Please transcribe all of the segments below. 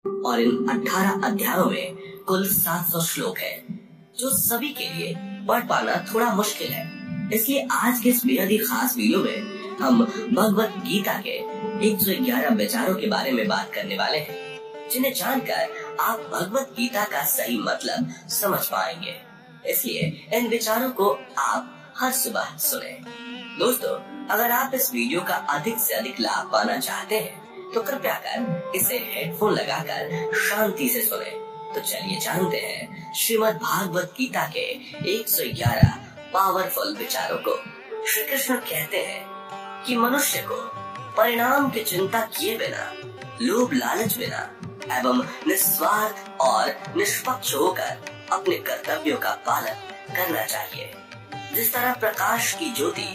और इन 18 अध्यायों में कुल 700 श्लोक है, जो सभी के लिए पढ़ पाना थोड़ा मुश्किल है। इसलिए आज के इस बेहद ही खास वीडियो में हम भगवत गीता के 111 विचारों के बारे में बात करने वाले हैं, जिन्हें जानकर आप भगवत गीता का सही मतलब समझ पाएंगे। इसलिए इन विचारों को आप हर सुबह सुने। दोस्तों, अगर आप इस वीडियो का अधिक से अधिक लाभ पाना चाहते हैं तो कृपया कर इसे हेडफोन लगाकर शांति से सुने। तो चलिए जानते हैं श्रीमद् भागवत गीता के 111 पावरफुल विचारों को। श्री कृष्ण कहते हैं कि मनुष्य को परिणाम की चिंता किए बिना, लोभ लालच बिना एवं निस्वार्थ और निष्पक्ष होकर अपने कर्तव्यों का पालन करना चाहिए। जिस तरह प्रकाश की ज्योति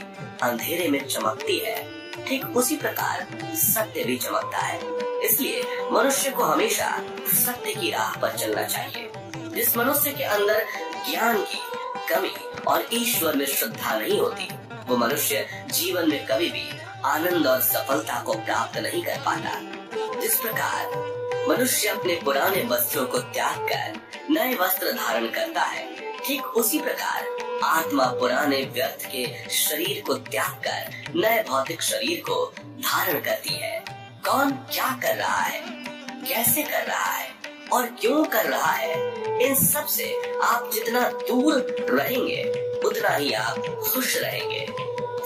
अंधेरे में चमकती है, ठीक उसी प्रकार सत्य भी चमकता है। इसलिए मनुष्य को हमेशा सत्य की राह पर चलना चाहिए। जिस मनुष्य के अंदर ज्ञान की कमी और ईश्वर में श्रद्धा नहीं होती, वो मनुष्य जीवन में कभी भी आनंद और सफलता को प्राप्त नहीं कर पाता। जिस प्रकार मनुष्य अपने पुराने वस्त्रों को त्याग कर नए वस्त्र धारण करता है, ठीक उसी प्रकार आत्मा पुराने व्यर्थ के शरीर को त्याग कर नए भौतिक शरीर को धारण करती है। कौन क्या कर रहा है, कैसे कर रहा है और क्यों कर रहा है, इन सब से आप जितना दूर रहेंगे उतना ही आप खुश रहेंगे।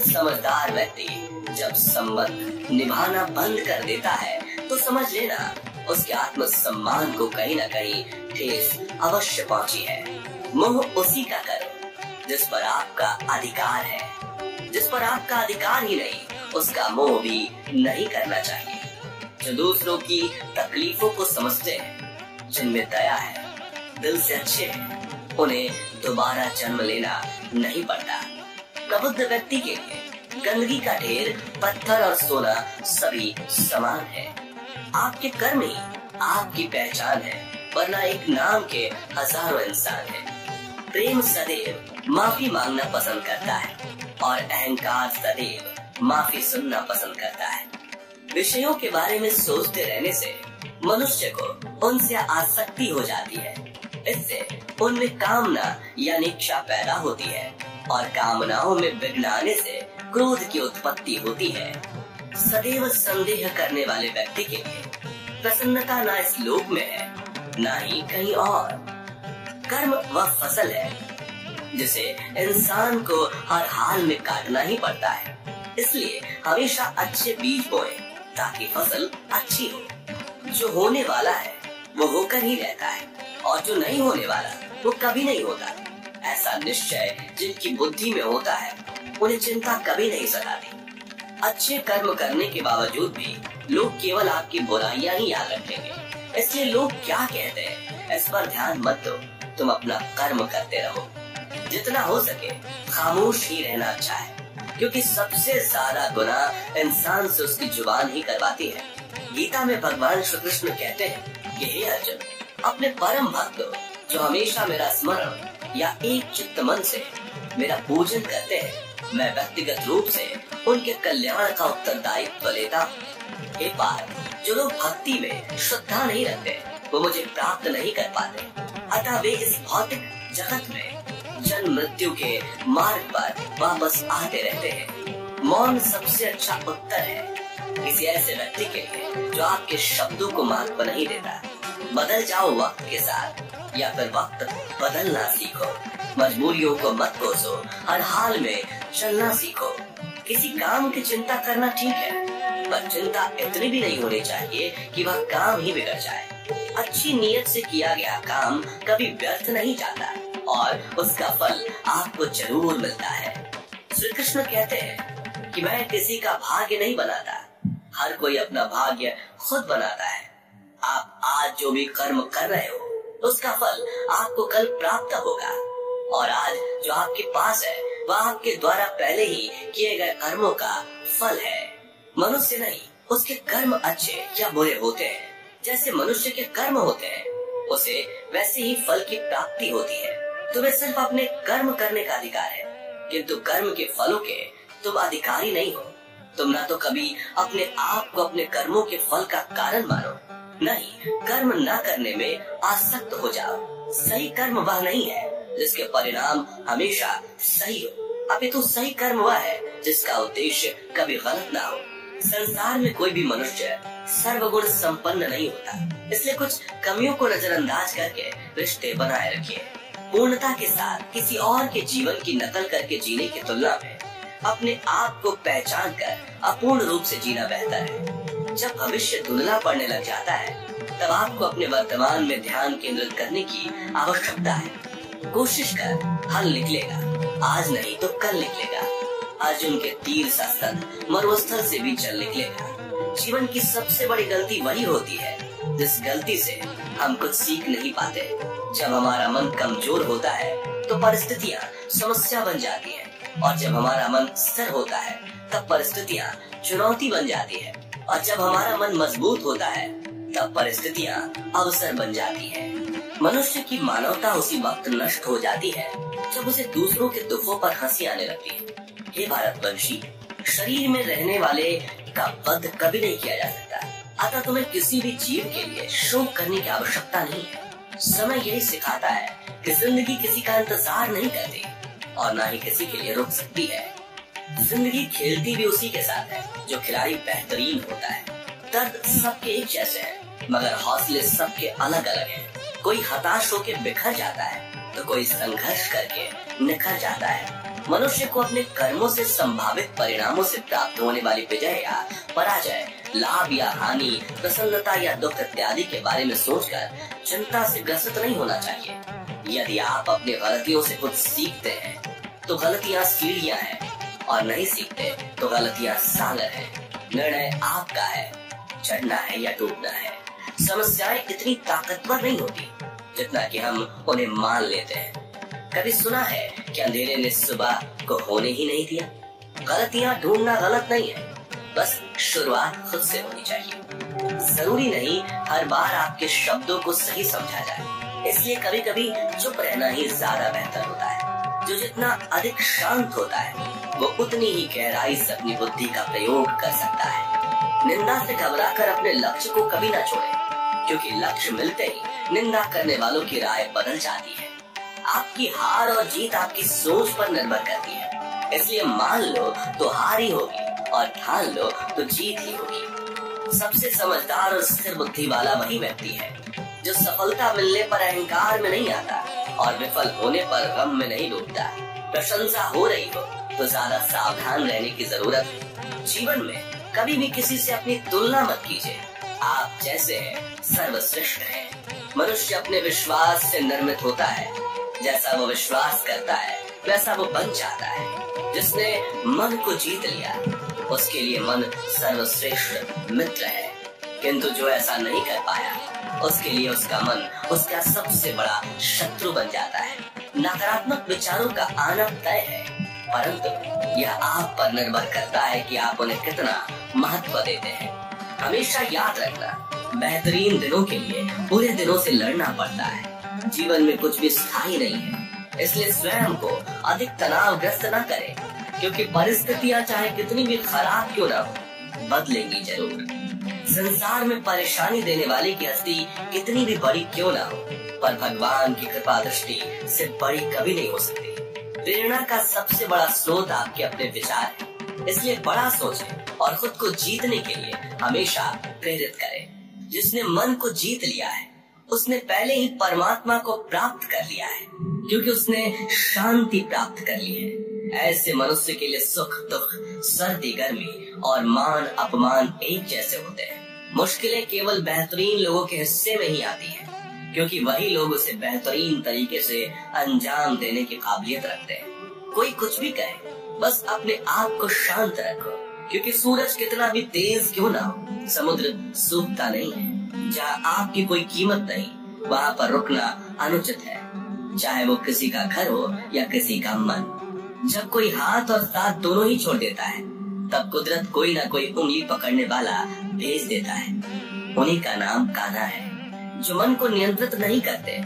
समझदार व्यक्ति जब संबंध निभाना बंद कर देता है तो समझ लेना उसके आत्म सम्मान को कहीं न कहीं ठेस अवश्य पहुंची है। मोह उसी का करो जिस पर आपका अधिकार है। जिस पर आपका अधिकार ही नहीं, उसका मोह भी नहीं करना चाहिए। जो दूसरों की तकलीफों को समझते हैं, जिनमें दया है, दिल से अच्छे हैं, उन्हें दोबारा जन्म लेना नहीं पड़ता। प्रबुद्ध व्यक्ति के लिए गंदगी का ढेर, पत्थर और सोना सभी समान है। आपके कर्म ही आपकी पहचान है, वरना एक नाम के हजारों इंसान हैं। प्रेम सदैव माफी मांगना पसंद करता है और अहंकार सदैव माफी सुनना पसंद करता है। विषयों के बारे में सोचते रहने से मनुष्य को उनसे आसक्ति हो जाती है। इससे उनमें कामना यानी इच्छा पैदा होती है और कामनाओं में विघ्न आने से क्रोध की उत्पत्ति होती है। सदैव संदेह करने वाले व्यक्ति के लिए प्रसन्नता न इस लोक में है, न ही कहीं और। कर्म वह फसल है जिसे इंसान को हर हाल में काटना ही पड़ता है। इसलिए हमेशा अच्छे बीज बोएं ताकि फसल अच्छी हो। जो होने वाला है वो होकर ही रहता है और जो नहीं होने वाला वो कभी नहीं होता। ऐसा निश्चय जिनकी बुद्धि में होता है, उन्हें चिंता कभी नहीं सताती। अच्छे कर्म करने के बावजूद भी लोग केवल आपकी बुराइयां ही याद रखेंगे। इसलिए लोग क्या कहते हैं इस पर ध्यान मत दो, तुम अपना कर्म करते रहो। जितना हो सके खामोश ही रहना अच्छा है, क्योंकि सबसे ज्यादा गुनाह इंसान से उसकी जुबान ही करवाती है। गीता में भगवान श्री कृष्ण कहते हैं कि हे अर्जुन, अपने परम भक्त जो हमेशा मेरा स्मरण या एक चित्त मन से मेरा पूजन करते हैं, मैं व्यक्तिगत रूप से उनके कल्याण का उत्तरदायित्व लेता हूँ। हे पार्थ, जो लोग भक्ति में श्रद्धा नहीं रखते वो मुझे प्राप्त नहीं कर पाते। अतः वे इस भौतिक जगत में जन्म मृत्यु के मार्ग पर वापस आते रहते हैं। मौन सबसे अच्छा उत्तर है किसी ऐसे व्यक्ति के लिए जो आपके शब्दों को महत्व नहीं देता। बदल जाओ वक्त के साथ, या फिर वक्त बदलना सीखो। मजबूरियों को मत कोसो, हर हाल में चलना सीखो। किसी काम की चिंता करना ठीक है, पर चिंता इतनी भी नहीं होनी चाहिए कि वह काम ही बिगड़ जाए। अच्छी नीयत से किया गया काम कभी व्यर्थ नहीं जाता और उसका फल आपको जरूर मिलता है। श्री कृष्ण कहते हैं कि मैं किसी का भाग्य नहीं बनाता, हर कोई अपना भाग्य खुद बनाता है। आप आज जो भी कर्म कर रहे हो उसका फल आपको कल प्राप्त होगा, और आज जो आपके पास है वह आपके द्वारा पहले ही किए गए कर्मों का फल है। मनुष्य नहीं, उसके कर्म अच्छे या बुरे होते हैं। जैसे मनुष्य के कर्म होते हैं, उसे वैसे ही फल की प्राप्ति होती है। तुम्हें सिर्फ अपने कर्म करने का अधिकार है, किंतु कर्म के फलों के तुम अधिकारी नहीं हो। तुम ना तो कभी अपने आप को अपने कर्मों के फल का कारण मानो, नहीं, कर्म न करने में आसक्त हो जाओ। सही कर्म वह नहीं है जिसके परिणाम हमेशा सही हो, अपितु सही कर्म वह है जिसका उद्देश्य कभी गलत ना हो। संसार में कोई भी मनुष्य सर्वगुण संपन्न नहीं होता, इसलिए कुछ कमियों को नजरअंदाज करके रिश्ते बनाए रखिए। पूर्णता के साथ किसी और के जीवन की नकल करके जीने की तुलना में अपने आप को पहचान कर अपूर्ण रूप से जीना बेहतर है। जब भविष्य धुंधला पड़ने लग जाता है तब आपको अपने वर्तमान में ध्यान केंद्रित करने की आवश्यकता है। कोशिश कर, हल निकलेगा, आज नहीं तो कल निकलेगा। अर्जुन के तीर सा स्तन मरुस्थल से भी चल निकलेगा। जीवन की सबसे बड़ी गलती वही होती है जिस गलती से हम कुछ सीख नहीं पाते। जब हमारा मन कमजोर होता है तो परिस्थितियाँ समस्या बन जाती है, और जब हमारा मन स्थिर होता है तब परिस्थितियाँ चुनौती बन जाती है, और जब हमारा मन मजबूत होता है तब परिस्थितियाँ अवसर बन जाती है। मनुष्य की मानवता उसी वक्त नष्ट हो जाती है जब उसे दूसरों के दुखों पर हंसी आने लगती है। हे भारतवंशी, शरीर में रहने वाले का वध कभी नहीं किया जा सकता, अतः तुम्हें किसी भी जीव के लिए शोक करने की आवश्यकता नहीं है। समय यही सिखाता है कि जिंदगी किसी का इंतजार नहीं करती और न ही किसी के लिए रुक सकती है। जिंदगी खेलती भी उसी के साथ है जो खिलाड़ी बेहतरीन होता है। दर्द सबके एक जैसे हैं, मगर हौसले सबके अलग अलग हैं। कोई हताश होकर बिखर जाता है तो कोई संघर्ष करके निखर जाता है। मनुष्य को अपने कर्मों से संभावित परिणामों से प्राप्त होने वाली विजय या पराजय, लाभ या हानि, प्रसन्नता या दुख इत्यादि के बारे में सोचकर चिंता से ग्रसित नहीं होना चाहिए। यदि आप अपनी गलतियों से कुछ सीखते हैं तो गलतियाँ सीढ़ियाँ हैं, और नहीं सीखते तो गलतियाँ सागर हैं। निर्णय आपका है, चढ़ना है या डूबना है। समस्याएं इतनी ताकतवर नहीं होती जितना कि हम उन्हें मान लेते हैं। कभी सुना है कि अंधेरे ने सुबह को होने ही नहीं दिया? गलतियाँ ढूंढना गलत नहीं है, बस शुरुआत खुद से होनी चाहिए। जरूरी नहीं हर बार आपके शब्दों को सही समझा जाए, इसलिए कभी कभी चुप रहना ही ज्यादा बेहतर होता है। जो जितना अधिक शांत होता है वो उतनी ही गहराई से अपनी बुद्धि का प्रयोग कर सकता है। निंदा से घबराकर अपने लक्ष्य को कभी न छोड़े, क्योंकि लक्ष्य मिलते ही निंदा करने वालों की राय बदल जाती है। आपकी हार और जीत आपकी सोच पर निर्भर करती है, इसलिए मान लो तो हार ही होगी और ठान लो तो जीत ही होगी। सबसे समझदार और स्थिर बुद्धि वाला वही व्यक्ति है जो सफलता मिलने पर अहंकार में नहीं आता और विफल होने पर गम में नहीं डूबता। प्रशंसा हो रही हो तो ज्यादा सावधान रहने की जरूरत है। जीवन में कभी भी किसी से अपनी तुलना मत कीजिए। आप जैसे हैं सर्वश्रेष्ठ हैं। मनुष्य अपने विश्वास से निर्मित होता है, जैसा वो विश्वास करता है वैसा वो बन जाता है। जिसने मन को जीत लिया उसके लिए मन सर्वश्रेष्ठ मित्र है, किंतु जो ऐसा नहीं कर पाया उसके लिए उसका मन उसका सबसे बड़ा शत्रु बन जाता है। नकारात्मक विचारों का आना तय है, परंतु यह आप पर निर्भर करता है कि आप उन्हें कितना महत्व देते हैं। हमेशा याद रखना, बेहतरीन दिनों के लिए बुरे दिनों से लड़ना पड़ता है। जीवन में कुछ भी स्थायी नहीं है, इसलिए स्वयं को अधिक तनावग्रस्त न करें, क्योंकि परिस्थितियां चाहे कितनी भी खराब क्यों ना हो बदलेंगी जरूर। संसार में परेशानी देने वाली की हस्ती कितनी भी बड़ी क्यों ना हो, पर भगवान की कृपा दृष्टि से बड़ी कभी नहीं हो सकती। प्रेरणा का सबसे बड़ा स्रोत आपके अपने विचार है, इसलिए बड़ा सोचें और खुद को जीतने के लिए हमेशा प्रेरित करें। जिसने मन को जीत लिया है उसने पहले ही परमात्मा को प्राप्त कर लिया है, क्योंकि उसने शांति प्राप्त कर ली है। ऐसे मनुष्य के लिए सुख दुख, सर्दी गर्मी और मान अपमान एक जैसे होते हैं। मुश्किलें केवल बेहतरीन लोगों के हिस्से में ही आती हैं, क्योंकि वही लोग उसे बेहतरीन तरीके से अंजाम देने की काबिलियत रखते हैं। कोई कुछ भी कहे, बस अपने आप को शांत रखो, क्योंकि सूरज कितना भी तेज क्यों ना हो, समुद्र सूखता नहीं है। जहाँ आपकी कोई कीमत नहीं, वहाँ पर रुकना अनुचित है, चाहे वो किसी का घर हो या किसी का मन। जब कोई हाथ और साथ दोनों ही छोड़ देता है, तब कुदरत कोई ना कोई उंगली पकड़ने वाला भेज देता है। उन्हीं का नाम कान्हा है। जो मन को नियंत्रित नहीं करते,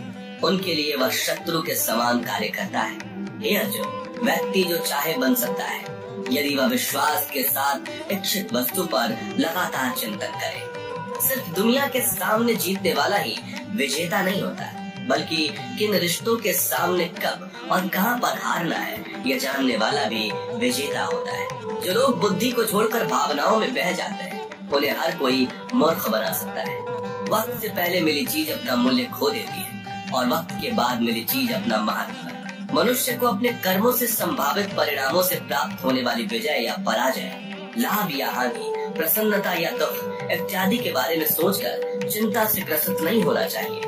उनके लिए वह शत्रु के समान कार्य करता है। हे अर्जुन, व्यक्ति जो चाहे बन सकता है, यदि वह विश्वास के साथ इच्छित वस्तु पर लगातार चिंतन करे। सिर्फ दुनिया के सामने जीतने वाला ही विजेता नहीं होता, बल्कि किन रिश्तों के सामने कब और कहां पर हारना है ये जानने वाला भी विजेता होता है। जो लोग बुद्धि को छोड़कर भावनाओं में बह जाते हैं, उन्हें हर कोई मूर्ख बना सकता है। वक्त से पहले मिली चीज अपना मूल्य खो देती है और वक्त के बाद मिली चीज अपना महत्व। मनुष्य को अपने कर्मों से संभावित परिणामों से प्राप्त होने वाली विजय या पराजय, लाभ या हानि, प्रसन्नता या दुख इत्यादि के बारे में सोचकर चिंता से ग्रसित नहीं होना चाहिए।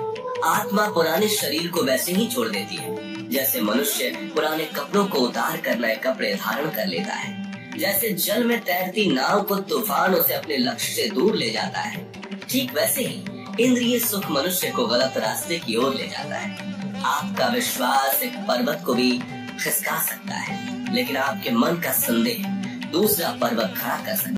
आत्मा पुराने शरीर को वैसे ही छोड़ देती है जैसे मनुष्य पुराने कपड़ों को उतार कर नए कपड़े धारण कर लेता है। जैसे जल में तैरती नाव को तूफान उसे अपने लक्ष्य से दूर ले जाता है, ठीक वैसे ही इंद्रिय सुख मनुष्य को गलत रास्ते की ओर ले जाता है। आपका विश्वास एक पर्वत को भी खिसका सकता है, लेकिन आपके मन का संदेह दूसरा पर्वत खड़ा कर सकता है।